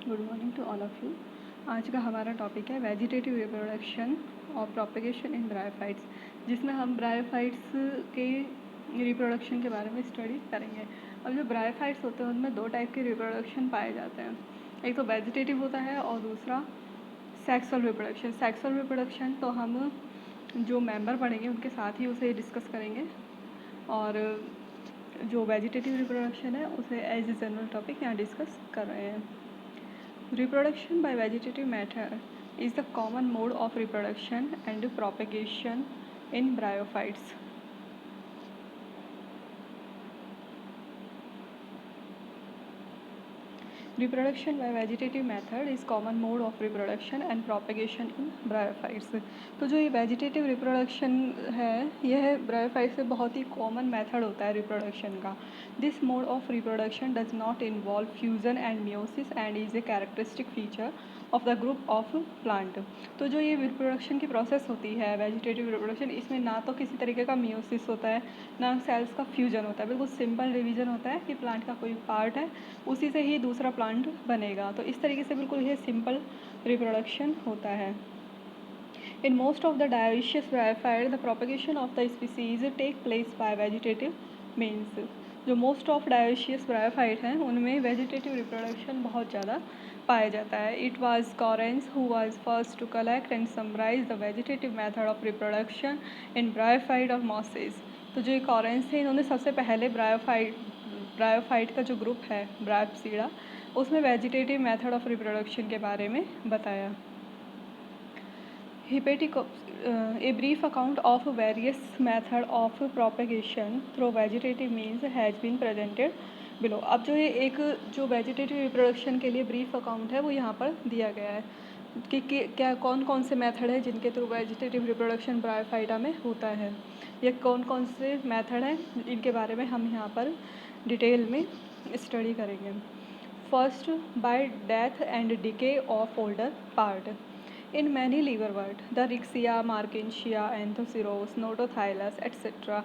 Good morning to all of you. आज का हमारा टॉपिक है वेजिटेटिव रिप्रोडक्शन और प्रोपेगेशन इन ब्रायोफाइट्स, जिसमें हम ब्रायोफाइट्स के रिप्रोडक्शन के बारे में स्टडी करेंगे। अब जो ब्रायोफाइट्स होते हैं उनमें दो टाइप के रिप्रोडक्शन पाए जाते हैं, एक तो वेजिटेटिव होता है और दूसरा सेक्सुअल रिप्रोडक्शन। सेक्सुअल रिप्रोडक्शन तो हम जो मेंबर पढ़ेंगे उनके साथ ही उसे डिस्कस करेंगे, और जो वेजिटेटिव रिप्रोडक्शन है उसे एज ए जनरल टॉपिक यहाँ डिस्कस कर रहे हैं। Reproduction by vegetative method is the common mode of reproduction and propagation in bryophytes. Reproduction by vegetative method is common mode of reproduction and propagation in bryophytes. तो जो ये vegetative reproduction है यह bryophyte से बहुत ही कॉमन मेथड होता है reproduction का। This mode of reproduction does not involve fusion and meiosis and is a characteristic feature of the group of plant. तो जो ये रिप्रोडक्शन की प्रोसेस होती है वेजिटेटिव रिप्रोडक्शन, इसमें ना तो किसी तरीके का मियोसिस होता है ना सेल्स का फ्यूजन होता है, बिल्कुल सिंपल डिवीजन होता है कि प्लांट का कोई पार्ट है उसी से ही दूसरा प्लांट बनेगा। तो इस तरीके से बिल्कुल ये सिंपल रिप्रोडक्शन होता है। In most of the dioecious bryophyte, the propagation of the species take place by vegetative means. जो मोस्ट ऑफ dioecious bryophyte हैं उनमें वेजिटेटिव रिप्रोडक्शन बहुत ज़्यादा पाया जाता है। It was Correns who was first to collect and summarize the vegetative method of reproduction in bryophyte और mosses. तो जो ये कॉरेंस थे इन्होंने सबसे पहले ब्रायोफाइट का जो ग्रुप है ब्रायोप्सीडा उसमें वेजिटेटिव मैथड ऑफ रिप्रोडक्शन के बारे में बताया। A brief account of various method of propagation through vegetative means has been presented below. अब जो ये एक जो वेजिटेटिव रिप्रोडक्शन के लिए ब्रीफ अकाउंट है वो यहाँ पर दिया गया है कि क्या कौन कौन से मेथड है जिनके थ्रू वेजिटेटिव रिप्रोडक्शन ब्रायोफाइटा में होता है, या कौन कौन से मेथड हैं इनके बारे में हम यहाँ पर डिटेल में स्टडी करेंगे। First, bye death and decay of older part. In many liverwort, the Rixia, Markensia, Anthoceros, Notothylus, etc.,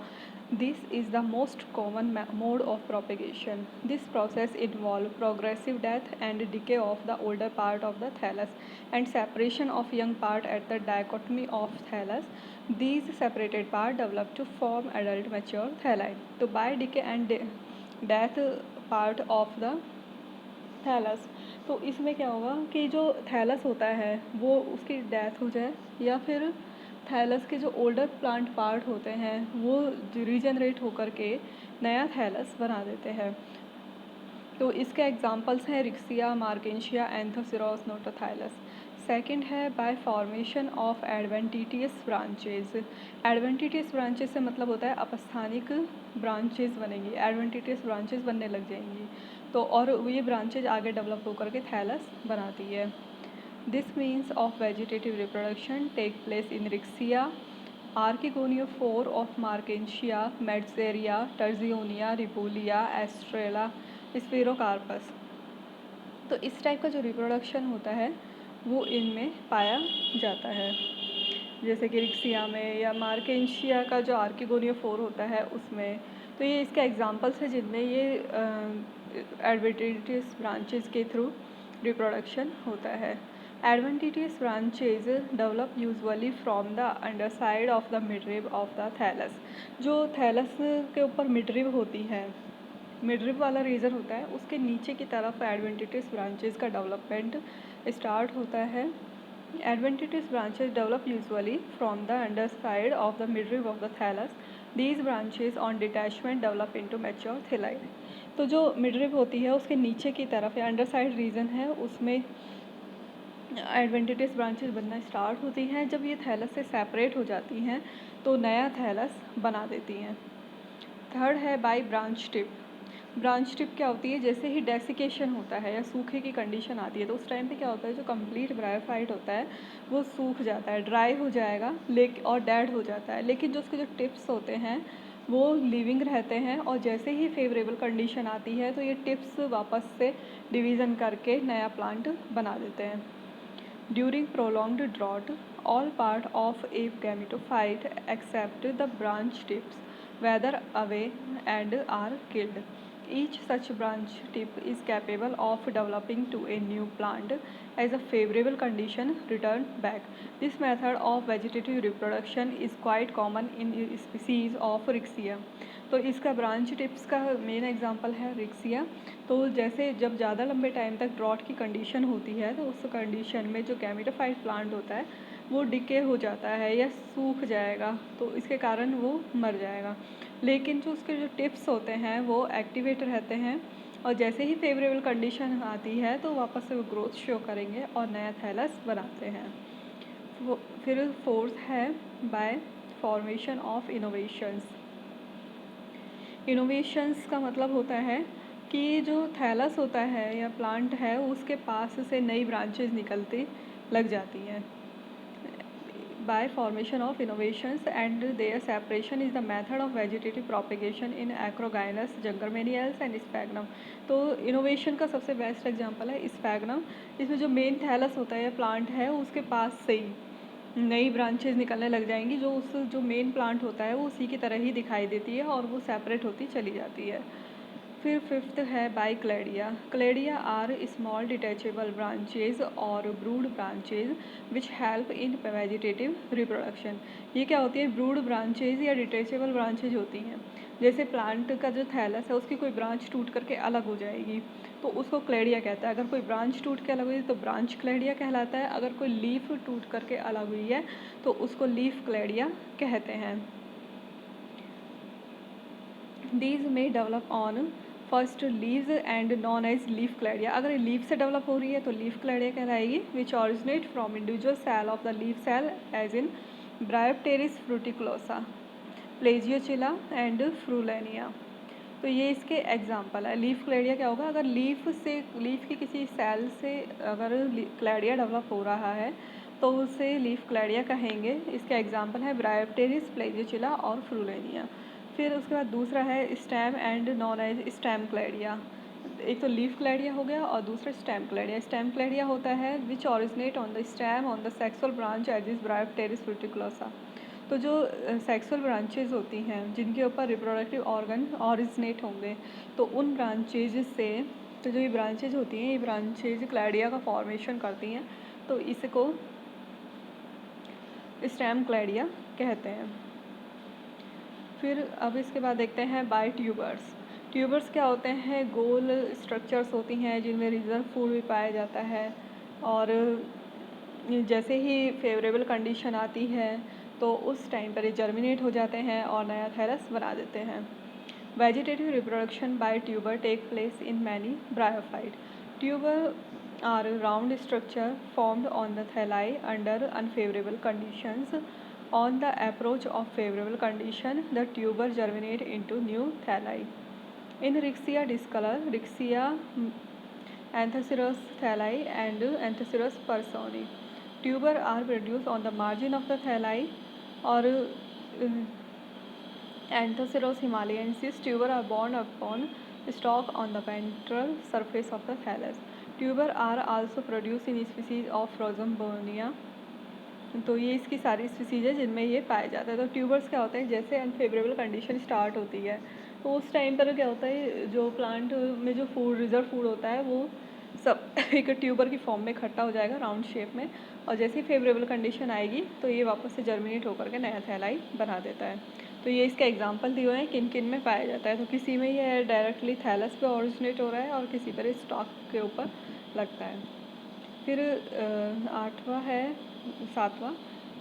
this is the most common mode of propagation. This process involves progressive death and decay of the older part of the thallus and separation of young part at the dichotomy of thallus. These separated parts develop to form adult mature thalli. So by decay and death part of the thallus, तो इसमें क्या होगा कि जो thallus होता है वो उसकी डेथ हो जाए या फिर थैलस के जो ओल्डर प्लांट पार्ट होते हैं वो रीजनरेट होकर के नया थैलस बना देते हैं। तो इसके एग्जांपल्स हैं रिक्सिया, मार्केंशिया, एंथोसिरोस, नोटोथाइलस। सेकंड है bye formation of adventitious branches. Adventitious branches से मतलब होता है अपस्थानिक ब्रांचेज बनेंगी, एडवेंटिटियस ब्रांचेज बनने लग जाएंगी। तो और ये ब्रांचेज आगे डेवलप होकर के थैलस बनाती है। This means of vegetative reproduction take place in Riccia, archegoniophore of Marchantia, Metzgeria, Targionia, रिपोलिया, एस्ट्रेला, स्फेरोकार्पस। तो इस टाइप का जो रिप्रोडक्शन होता है वो इनमें पाया जाता है, जैसे कि रिक्सिया में या मार्केंशिया का जो आर्किगोनियोफोर होता है उसमें। तो ये इसके एग्जांपल्स हैं जिनमें ये एडवेंटिटियस ब्रांचेस के थ्रू रिप्रोडक्शन होता है। Adventitious branches develop usually from the underside of the midrib of the thallus. जो थैलस के ऊपर मिडरिब होती है, मिडरिब वाला रीजन होता है उसके नीचे की तरफ एडवेंटिटियस ब्रांचेस का डेवलपमेंट स्टार्ट होता है। Adventitious branches develop usually from the underside of the midrib of the thallus. These branches on detachment develop into mature thalli. तो जो midrib होती है उसके नीचे की तरफ या अंडरसाइड रीजन है उसमें एडवेंटिटियस ब्रांचेस बनना स्टार्ट होती हैं। जब ये थैलस से सेपरेट हो जाती हैं तो नया थैलस बना देती हैं। थर्ड है by branch tip. Branch tip क्या होती है, जैसे ही डेसिकेशन होता है या सूखे की कंडीशन आती है तो उस टाइम पे क्या होता है जो कंप्लीट ब्रायोफाइट होता है वो सूख जाता है, ड्राई हो जाएगा और डेड हो जाता है, लेकिन जो उसके जो टिप्स होते हैं वो लिविंग रहते हैं और जैसे ही फेवरेबल कंडीशन आती है तो ये टिप्स वापस से डिवीज़न करके नया प्लांट बना देते हैं। During prolonged drought all part of a gametophyte except the branch tips weather away and are killed. Each such branch tip is capable of developing to a new plant as a favorable condition return back. This method of vegetative reproduction is quite common in species of Rixia. तो इसका branch tips का main example है Riccia. तो जैसे जब ज़्यादा लंबे time तक ड्रॉट की कंडीशन होती है तो उस कंडीशन में जो गैमेटोफाइट प्लांट होता है वो डिके हो जाता है या सूख जाएगा, तो इसके कारण वो मर जाएगा। लेकिन जो उसके जो टिप्स होते हैं वो एक्टिवेट रहते हैं और जैसे ही फेवरेबल कंडीशन आती है तो वापस से वो ग्रोथ शो करेंगे और नया थैलस बनाते हैं। वो फिर फोर्थ है bye formation of innovations. Innovations का मतलब होता है कि जो थैलस होता है या प्लांट है उसके पास से नई ब्रांचेज निकलती लग जाती हैं। By formation of innovations and their separation is the method of vegetative propagation in acrogynous, Jungermanniales and Sphagnum. तो इनोवेशन का सबसे बेस्ट एग्जांपल है स्पैग्नम। इसमें जो मेन थैलस होता है प्लांट है उसके पास से ही नई ब्रांचेज निकलने लग जाएंगी जो उस जो मेन प्लांट होता है वो उसी की तरह ही दिखाई देती है और वो सेपरेट होती चली जाती है। फिर फिफ्थ है by cladia. Cladia are small detachable branches और brood branches which help in vegetative reproduction. ये क्या होती है, ब्रूड ब्रांचेज या डिटैचेबल ब्रांचेज होती हैं। जैसे प्लांट का जो थैलस है उसकी कोई ब्रांच टूट करके अलग हो जाएगी तो उसको क्लेडिया कहता है। अगर कोई ब्रांच टूट के अलग हुई तो ब्रांच क्लेडिया कहलाता है। अगर कोई लीफ टूट करके अलग हुई है तो उसको लीफ क्लेडिया कहते हैं। These may develop on first leaves and known as leaf cladia. अगर लीफ से डेवलप हो रही है तो लीफ क्लैडिया कहलाएगी। Which originate from individual cell of the leaf cell as in Bryopteris fruticulosa, Plagiochila and Frullania. तो ये इसके एग्जाम्पल है। लीफ क्लैडिया क्या होगा, अगर लीफ की किसी सेल से अगर क्लैडिया डेवलप हो रहा है तो उसे लीफ क्लैडिया कहेंगे। इसके एग्जाम्पल है ब्रायोप्टेरिस, प्लेजियोचिला और फ्रूलेनिया। फिर उसके बाद दूसरा है stem and known as stem cladia. एक तो लीफ क्लैडिया हो गया और दूसरा स्टेम क्लैडिया। स्टेम क्लैडिया होता है which originate on the stem on the sexual branch as is Bryopteris fruticulosa. तो जो सेक्सुअल ब्रांचेज होती हैं जिनके ऊपर रिप्रोडक्टिव ऑर्गन ऑरिजिनेट होंगे तो उन ब्रांचेज से, तो जो ये ब्रांचेज होती हैं ये ब्रांचेज क्लैडिया का फॉर्मेशन करती हैं, तो इसको स्टेम क्लैडिया कहते हैं। फिर अब इसके बाद देखते हैं बाय ट्यूबर्स। ट्यूबर्स क्या होते हैं, गोल स्ट्रक्चर्स होती हैं जिनमें रिजर्व फूड भी पाया जाता है और जैसे ही फेवरेबल कंडीशन आती है तो उस टाइम पर ये जर्मिनेट हो जाते हैं और नया थैलस बना देते हैं। Vegetative reproduction by tuber take place in many bryophyte. Tuber are round structure formed on the thalli under unfavourable conditions. On the approach of favorable condition, the tuber germinate into new thalli. In Rixia discolor, Rixia Anthoceros thalli and Anthoceros personi, tuber are produced on the margin of the thalli or Anthoceros himalayensis. Tuber are borne upon stalk on the ventral surface of the thallus. Tuber are also produced in species of Rhizombonia. तो ये इसकी सारी species है जिनमें ये पाया जाता है। तो ट्यूबर्स क्या होते हैं, जैसे अनफेवरेबल कंडीशन स्टार्ट होती है तो उस टाइम पर क्या होता है, जो प्लांट में जो फूड रिजर्व फूड होता है वो सब एक ट्यूबर की फॉर्म में इकट्ठा हो जाएगा राउंड शेप में, और जैसे ही फेवरेबल कंडीशन आएगी तो ये वापस से जर्मिनेट होकर के नया थैलाई बना देता है। तो ये इसके एग्जाम्पल दिए हुए हैं किन किन में पाया जाता है। तो किसी में ये डायरेक्टली थैलस पे ऑरिजिनेट हो रहा है और किसी पर स्टॉक के ऊपर लगता है। फिर सातवां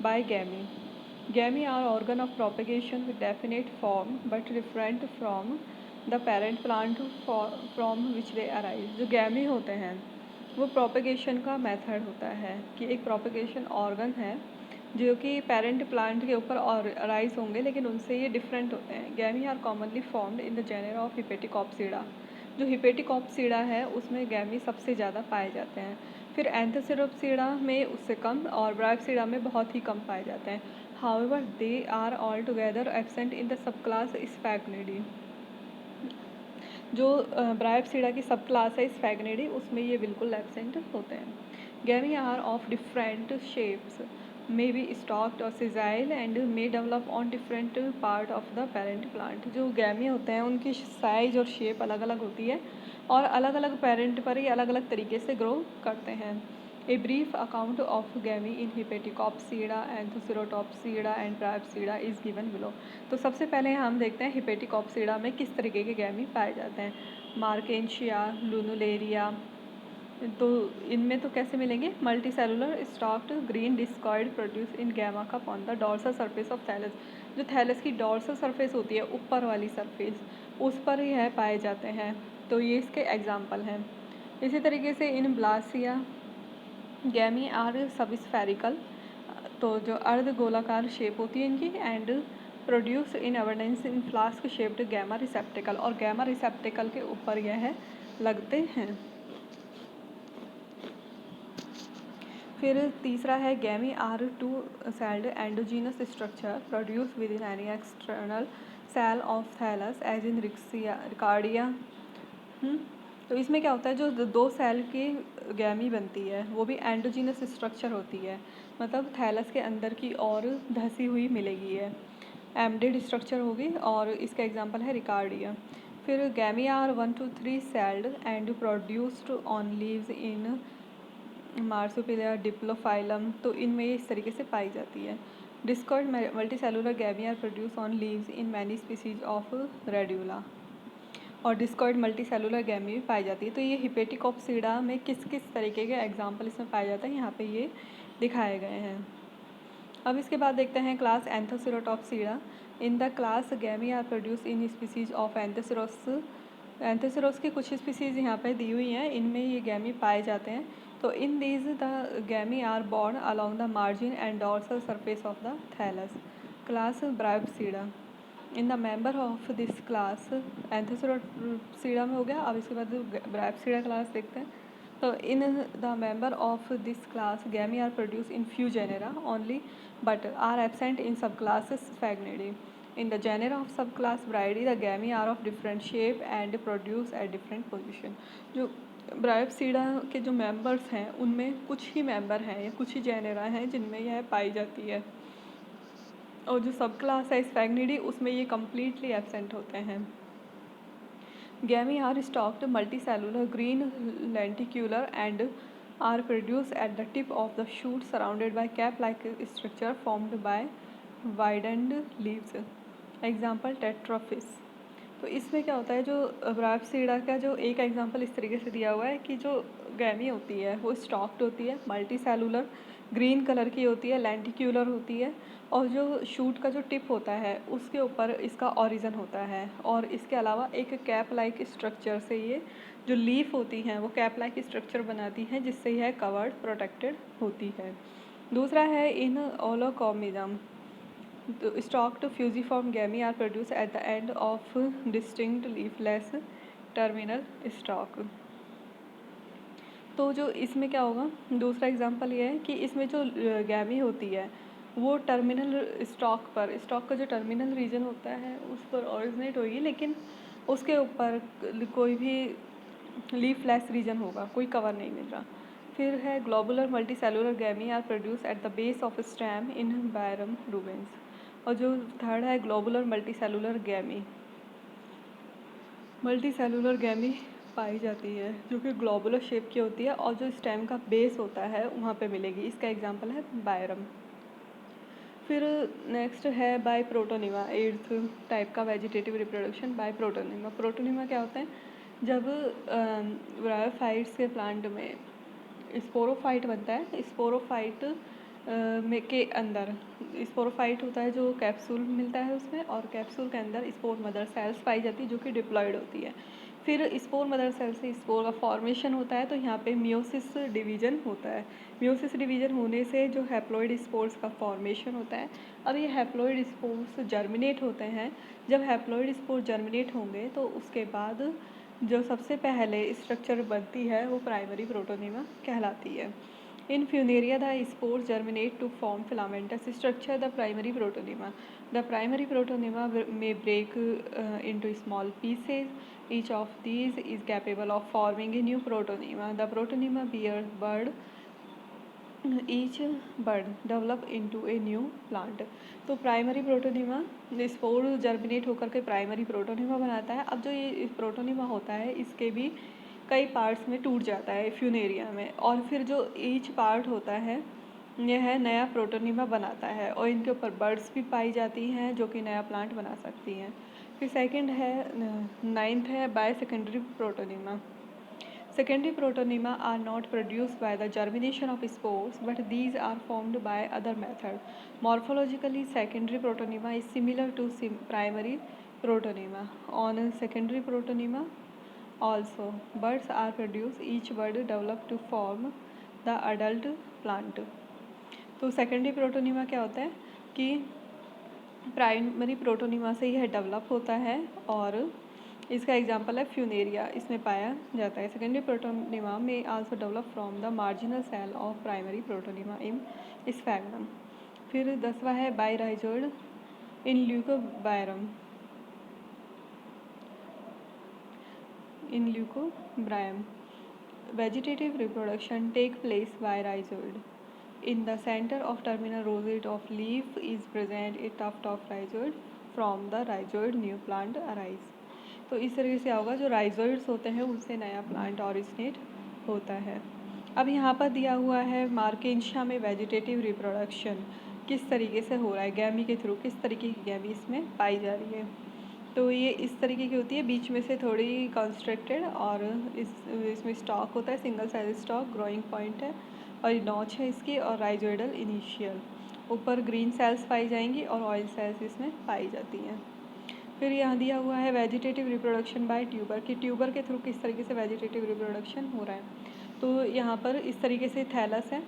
by gemmae. Gemmae are organ of propagation with definite form but different from the parent plant from which they arise. जो गैमी होते हैं वो प्रोपेगेशन का मेथड होता है कि एक प्रोपेगेशन ऑर्गन है जो कि पेरेंट प्लांट के ऊपर और अराइज होंगे लेकिन उनसे ये डिफरेंट होते हैं। Gemmae are commonly formed in the genera of Hepaticopsida. जो हिपेटिकॉप्सिडा है उसमें गैमी सबसे ज़्यादा पाए जाते हैं। फिर एंथोसेरोप्सिडा में उससे कम और ब्रायोप्सिडा में बहुत ही कम पाए जाते हैं। However they are all together absent in the sub class Sphagnidae. जो ब्रायोप्सिडा की सब क्लास है स्फैग्निडी उसमें ये बिल्कुल एब्सेंट होते हैं। Gemmae are of different shapes may be stalked or sessile and may develop on different part of the parent plant। जो गैमी होते हैं उनकी साइज और शेप अलग अलग होती है और अलग अलग पेरेंट पर ही अलग अलग तरीके से ग्रो करते हैं। A brief account of gemmae in Hepaticopsida Anthocerotopsida and Bryopsida is given below. तो सबसे पहले हम देखते हैं हिपेटिकॉप्सीडा में किस तरीके के गैमी पाए जाते हैं। Marchantia, Lunularia. तो इनमें तो कैसे मिलेंगे? Multi cellular stalked green discoid produce in gemma cup on the dorsal surface of thallus. जो थैलस की डॉर्सल सरफेस होती है, ऊपर वाली सरफेस, उस पर ही है पाए जाते हैं। तो ये इसके एग्जाम्पल हैं। इसी तरीके से इन ब्लासिया गैमी आर सबस्फेरिकल, तो जो अर्ध गोलाकार शेप होती है इनकी, and produce in evidence in flask shaped gemma receptacle, और गैमा रिसेप्टिकल के ऊपर यह लगते हैं। फिर तीसरा है gemmae are two celled endogenous structure produce within any external cell of thallus as in Riccardia. तो इसमें क्या होता है, जो दो सेल की गैमी बनती है वो भी एंडोजीनस स्ट्रक्चर होती है, मतलब थैलस के अंदर की और धसी हुई मिलेगी है, एम्डेड स्ट्रक्चर होगी, और इसका एग्जांपल है रिकार्डिया। फिर gemmae are 1 to 3 celled and produced on leaves in Marsupella Diplophyllum, तो इनमें ये इस तरीके से पाई जाती है। Discoid multicellular gemmae are produce on leaves in many species of Radula, और डिस्कॉइड मल्टीसेलुलर गैमी भी पाई जाती है। तो ये हिपेटिकॉप्सीडा में किस किस तरीके के एग्जाम्पल इसमें पाए जाते हैं, यहाँ पे ये दिखाए गए हैं। अब इसके बाद देखते हैं class Anthocerotopsida. In the class gemmae are produce in species of Anthoceros. Anthoceros की कुछ स्पीसीज यहाँ पे दी हुई हैं, इनमें ये गैमी पाए जाते हैं। तो in these the gemmae are borne along the margin and dorsal surface of the thallus. Class Bryopsida. In the member of this class, Anthocerotopsida में हो गया। अब इसके बाद ब्रायोप्सीडा क्लास देखते हैं। तो in the member of this class gemmae are produce in few genera only but are absent in subclasses Sphagnidea. In the genera of subclass Brydidae, the gamete are of different shape and produce at different position. जो ब्रायोप्सीडा के जो members हैं उनमें कुछ ही member हैं या कुछ ही genera हैं जिनमें यह पाई जाती है, और जो सब क्लास है स्फैग्निडी उसमें ये कम्प्लीटली एब्सेंट होते हैं। Gemmae are stalked multicellular green lenticular and are produced at the tip of the shoot surrounded by cap-like structure formed by widened leaves. Example tetraphis। तो इसमें क्या होता है, जो ब्रायोप्सीडा का जो एक एग्जांपल इस तरीके से दिया हुआ है कि जो गैमी होती है वो स्टॉक्ड होती है, मल्टी सेलुलर ग्रीन कलर की होती है, लेंटिक्यूलर होती है, और जो शूट का जो टिप होता है उसके ऊपर इसका ऑरिजन होता है, और इसके अलावा एक कैप लाइक स्ट्रक्चर से ये जो लीफ होती हैं वो कैप लाइक स्ट्रक्चर बनाती हैं जिससे यह कवर्ड प्रोटेक्टेड होती है। दूसरा है इन ओलोकॉमिडम। तो stalked fusiform gemmae are produce at the end of distinct leafless terminal stalk. तो जो इसमें क्या होगा, दूसरा एग्जांपल ये है कि इसमें जो गैमी होती है वो टर्मिनल स्टॉक पर, स्टॉक का जो टर्मिनल रीजन होता है उस पर ऑरिजिनेट होगी, लेकिन उसके ऊपर कोई भी लीफलेस रीजन होगा, कोई कवर नहीं मिल रहा। फिर है globular multicellular gemmae are produce at the base of stem in Bryum rubens, और जो थर्ड है globular multicellular gemmae. Multicellular gemmae पाई जाती है जो कि ग्लोबुलर शेप की होती है और जो स्टेम का बेस होता है वहाँ पे मिलेगी, इसका एग्जांपल है बायरम। फिर नेक्स्ट है बाय प्रोटोनिमा, एट्थ टाइप का vegetative reproduction bye protonema. Protonema क्या होता है, जब ब्रायोफाइट्स के प्लांट में स्पोरोफाइट बनता है, स्पोरोफाइट में के अंदर स्पोरोफाइट होता है जो कैप्सूल मिलता है उसमें, और कैप्सूल के अंदर स्पोर मदर सेल्स पाई जाती है जो कि डिप्लॉयड होती है। फिर स्पोर मदर सेल से स्पोर का फॉर्मेशन होता है, तो यहाँ पे मियोसिस डिवीजन होता है। मियोसिस डिवीजन होने से जो हैप्लॉइड स्पोर्स का फॉर्मेशन होता है। अब ये हैप्लॉइड स्पोर्स जर्मिनेट होते हैं। जब हैप्लॉइड स्पोर जर्मिनेट होंगे तो उसके बाद जो सबसे पहले स्ट्रक्चर बनती है वो प्राइमरी प्रोटोनिमा कहलाती है। In Funaria the spores germinate to form filamentous structure the primary protonema. The primary protonema may break into small pieces. Each of these is capable of forming a new protonema. The protonema bears bud each bird develop into a new plant. तो primary protonema spore germinate होकर के primary protonema बनाता है। अब जो ये protonema होता है इसके भी कई पार्ट्स में टूट जाता है फ्यूनेरिया में, और फिर जो ईच पार्ट होता है यह नया प्रोटोनिमा बनाता है, और इनके ऊपर बर्ड्स भी पाई जाती हैं जो कि नया प्लांट बना सकती हैं। फिर सेकंड है, नाइन्थ है by secondary protonema. Secondary protonema are not produced by the germination of spores, but these are formed by other method. Morphologically, secondary protonema is similar to primary protonema. On secondary protonema, also buds are produced. Each bud develop to form the adult plant. तो secondary protonema क्या होता है कि primary protonema से यह develop होता है, और इसका एग्जाम्पल है फ्यूनेरिया, इसमें पाया जाता है। सेकेंडरी प्रोटोनिमा में also develop from the marginal cell of primary protonema in Sphagnum. फिर 10वां है बायराइजोइड इन ल्यूकोबायरम इन ल्यूकोब्रायम। Vegetative reproduction take place by rhizoid. In the center of terminal rosette of leaf is present a tuft of rhizoid. From the rhizoid new plant arise. तो इस तरीके से होगा, जो rhizoids होते हैं उनसे नया प्लांट ऑरिजिनेट होता है। अब यहाँ पर दिया हुआ है मार्केंशिया में वेजिटेटिव रिप्रोडक्शन किस तरीके से हो रहा है, गैमी के थ्रू किस तरीके की गैमी इसमें पाई जा रही है। तो ये इस तरीके की होती है, बीच में से थोड़ी कंस्ट्रक्टेड, और इसमें स्टॉक होता है, single size stock, growing point है और नॉच है इसकी, और राइजोइडल इनिशियल। ऊपर ग्रीन सेल्स पाई जाएंगी और ऑयल सेल्स इसमें पाई जाती हैं। फिर यहाँ दिया हुआ है वेजिटेटिव रिप्रोडक्शन बाय ट्यूबर, कि ट्यूबर के थ्रू किस तरीके से वेजिटेटिव रिप्रोडक्शन हो रहा है। तो यहाँ पर इस तरीके से थैलस है,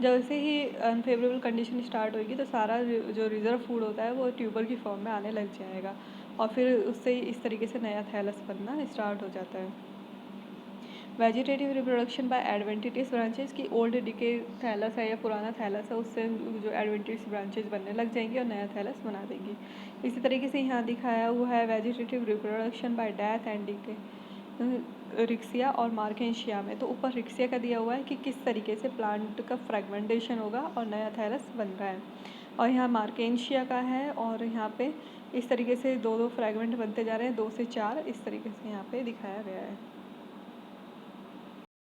जैसे ही अनफेवरेबल कंडीशन स्टार्ट होगी तो सारा जो रिजर्व फूड होता है वो ट्यूबर की फॉर्म में आने लग जाएगा, और फिर उससे इस तरीके से नया थैलस बनना स्टार्ट हो जाता है। वेजिटेटिव रिप्रोडक्शन बाय एडवेंटिटिस ब्रांचेस, की ओल्ड डिके थैलस है या पुराना थैलस है उससे जो एडवेंटिटिस ब्रांचेस बनने लग जाएंगी और नया थैलस बना देंगी। इसी तरीके से यहाँ दिखाया हुआ है vegetative reproduction bye death and decay Riccia और मार्केंशिया में। तो ऊपर रिक्सिया का दिया हुआ है कि किस तरीके से प्लांट का फ्रेगमेंटेशन होगा और नया थैलस बन रहा है, और यहाँ मार्केंशिया का है, और यहाँ पे इस तरीके से दो फ्रेगमेंट बनते जा रहे हैं, 2 से 4 इस तरीके से यहाँ पे दिखाया गया है।